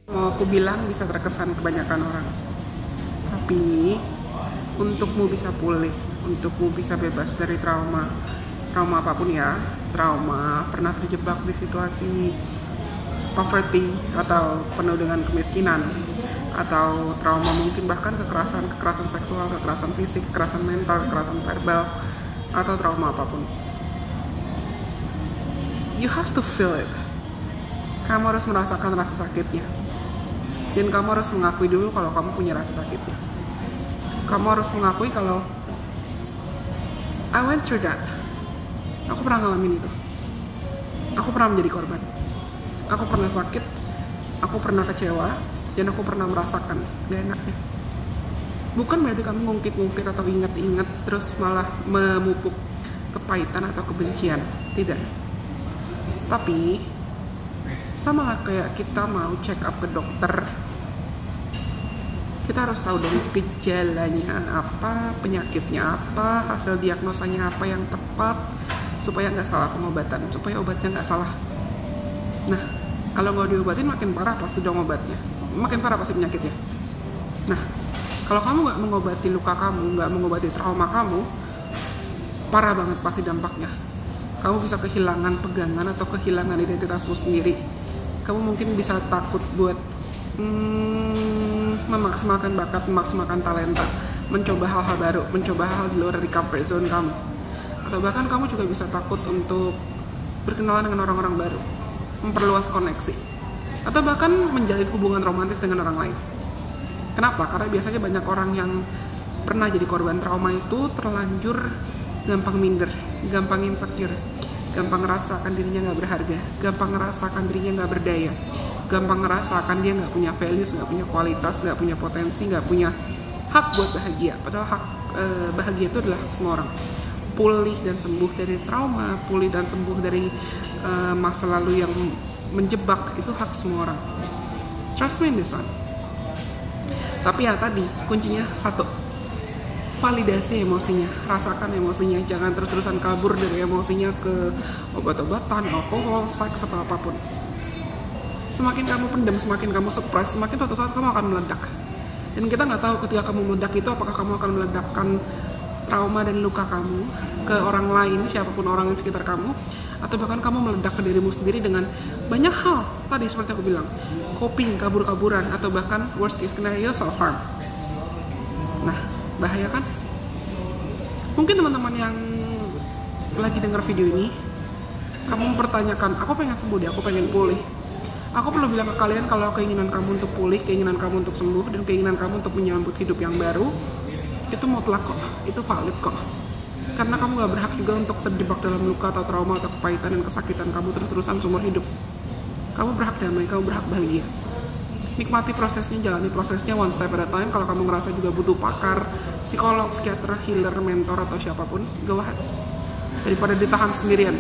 Mau aku bilang bisa terkesan kebanyakan orang, tapi untukmu bisa pulih, untukmu bisa bebas dari trauma apapun ya, trauma pernah terjebak di situasi poverty atau penuh dengan kemiskinan, atau trauma mungkin bahkan kekerasan seksual, kekerasan fisik, kekerasan mental, kekerasan verbal, atau trauma apapun. You have to feel it. Kamu harus merasakan rasa sakitnya. Dan kamu harus mengakui dulu kalau kamu punya rasa sakitnya. Kamu harus mengakui kalau I went through that. Aku pernah ngalamin itu. Aku pernah menjadi korban. Aku pernah sakit. Aku pernah kecewa. Dan aku pernah merasakan gak enaknya. Bukan berarti kamu ngungkit-ngungkit atau ingat-ingat terus malah memupuk kepahitan atau kebencian. Tidak. Tapi sama lah kayak kita mau check up ke dokter, kita harus tahu dari gejalanya apa, penyakitnya apa, hasil diagnosanya apa yang tepat, supaya nggak salah pengobatan, supaya obatnya nggak salah. Nah, kalau nggak diobatin makin parah pasti dong obatnya, makin parah pasti penyakitnya. Nah, kalau kamu nggak mengobati luka kamu, nggak mengobati trauma kamu, parah banget pasti dampaknya. Kamu bisa kehilangan pegangan atau kehilangan identitasmu sendiri. Kamu mungkin bisa takut buat memaksimalkan bakat, memaksimalkan talenta, mencoba hal-hal baru, mencoba hal di luar dari comfort zone kamu. Atau bahkan kamu juga bisa takut untuk berkenalan dengan orang-orang baru, memperluas koneksi, atau bahkan menjalin hubungan romantis dengan orang lain. Kenapa? Karena biasanya banyak orang yang pernah jadi korban trauma itu terlanjur gampang minder, gampang insecure, gampang ngerasakan dirinya nggak berharga, gampang ngerasakan dirinya nggak berdaya, gampang ngerasakan dia nggak punya values, nggak punya kualitas, nggak punya potensi, nggak punya hak buat bahagia. Padahal hak bahagia itu adalah hak semua orang. Pulih dan sembuh dari trauma, pulih dan sembuh dari masa lalu yang menjebak, itu hak semua orang. Trust me in this one. Tapi ya tadi kuncinya satu, validasi emosinya, rasakan emosinya, jangan terus-terusan kabur dari emosinya ke obat-obatan, alkohol, seks, atau apapun. Semakin kamu pendam, semakin kamu suppress, semakin suatu saat kamu akan meledak. Dan kita nggak tahu ketika kamu meledak itu apakah kamu akan meledakkan trauma dan luka kamu ke orang lain, siapapun orang di sekitar kamu, atau bahkan kamu meledak ke dirimu sendiri dengan banyak hal. Tadi seperti aku bilang, coping, kabur-kaburan, atau bahkan worst case scenario self-harm. Nah, bahaya kan? Mungkin teman-teman yang lagi dengar video ini, kamu mempertanyakan, aku pengen sembuh deh, aku pengen pulih. Aku perlu bilang ke kalian kalau keinginan kamu untuk pulih, keinginan kamu untuk sembuh, dan keinginan kamu untuk menyambut hidup yang baru, itu mutlak kok, itu valid kok. Karena kamu gak berhak juga untuk terjebak dalam luka atau trauma atau kepahitan dan kesakitan kamu terus-terusan seumur hidup. Kamu berhak damai, kamu berhak bahagia. Nikmati prosesnya, jalani prosesnya one step at a time. Kalau kamu ngerasa juga butuh pakar, psikolog, psikiater, healer, mentor, atau siapapun, go ahead. Daripada ditahan sendirian.